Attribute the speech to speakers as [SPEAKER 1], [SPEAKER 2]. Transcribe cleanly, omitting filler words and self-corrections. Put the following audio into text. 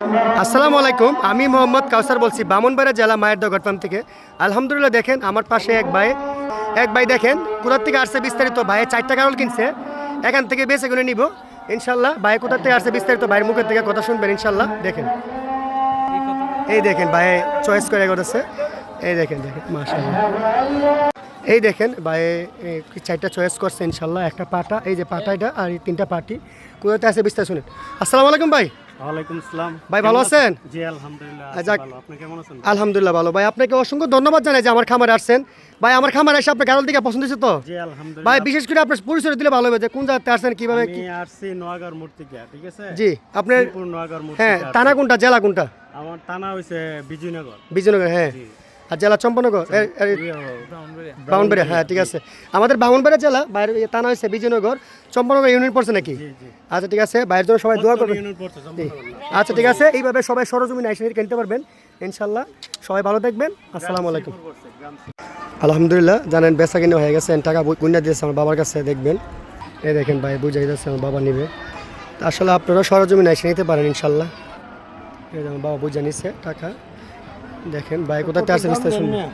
[SPEAKER 1] আসসালামু আলাইকুম, আমি মোহাম্মদ কাউসার বলছি বামনবাড়িয়া জেলা মায়ের দগট ফার্ম থেকে। আলহামদুলিল্লাহ, দেখেন আমার পাশে এক ভাই দেখেন কোথার থেকে আসছে বিস্তারিত। ভাইয়ে 4টা কারল কিনছে, এখান থেকে বেছে করে নিব ইনশাল্লাহ। ভাই কোথার থেকে আসছে বিস্তারিত ভাইয়ের মুখের থেকে কথা শুনবেন ইনশাল্লাহ। দেখেন, এই দেখেন ভাই চয়েস করে করেছে। এই দেখেন মাশাআল্লাহ, এই দেখেন ভাই 4টা চয়েস করছে ইনশাল্লাহ। একটা পাটা, এই যে পাটা এটা, আর এই 3টা পাটি কোথাতে আছে বিস্তারিত শুনেন। আসসালামু আলাইকুম ভাই।
[SPEAKER 2] ওয়ালাইকুম আসসালাম
[SPEAKER 1] ভাই, ভালো আছেন?
[SPEAKER 2] জি আলহামদুলিল্লাহ ভালো। আপনি কেমন আছেন?
[SPEAKER 1] আলহামদুলিল্লাহ ভালো। ভাই আপনাকে অসংখ্য ধন্যবাদ জানাই যে আমার খামারে আসছেন। ভাই আমার খামারে এসে আপনার গাড়ল থেকে পছন্দ হয়েছে তো?
[SPEAKER 2] জি আলহামদুলিল্লাহ।
[SPEAKER 1] ভাই বিশেষ করে আপনার পরিচয় দিলে ভালো হবে যে কোন জায়গাতে আসছেন, কিভাবে
[SPEAKER 2] আমি আসছি নোয়াগাঁর মূর্তিকা, ঠিক আছে?
[SPEAKER 1] জি আপনার
[SPEAKER 2] শ্রীপুর নোয়াগাঁর মূর্তিকা।
[SPEAKER 1] হ্যাঁ, থানা কোনটা, জেলা কোনটা?
[SPEAKER 2] আমার থানা হইছে বিজয়নগর।
[SPEAKER 1] বিজয়নগর, হ্যাঁ। আর জেলা চম্পানগর, বামনবাড়িয়া, হ্যাঁ ঠিক আছে। আমাদের বামনবাড়িয়া জেলা, বাইরে থানা হয়েছে বিজয়নগর, চম্পানগর ইউনিয়ন পড়ছে নাকি? আচ্ছা ঠিক আছে, বাইরের জন্য সবাই দোয়া করবেন। আচ্ছা ঠিক আছে, এইভাবে সবাই সরজমিনে এসে কিনতে পারবেন ইনশাল্লাহ। সবাই ভালো থাকবেন, আসসালামু আলাইকুম। আলহামদুলিল্লাহ, জানেন বেচা কিনে হয়ে গেছে, টাকা গুণা দিয়েছে আমার বাবার কাছে। দেখবেন, এই দেখেন ভাই বুঝাই যাচ্ছে আমার বাবা নিবে। আসলে আপনারা সরজমিনে এসে নিতে পারেন ইনশাল্লাহ। এই যে আমার বাবা বুঝে নিচ্ছে টাকা। দেখেন ভাই কোথাতে আছে বিস্তারিত শুনবেন।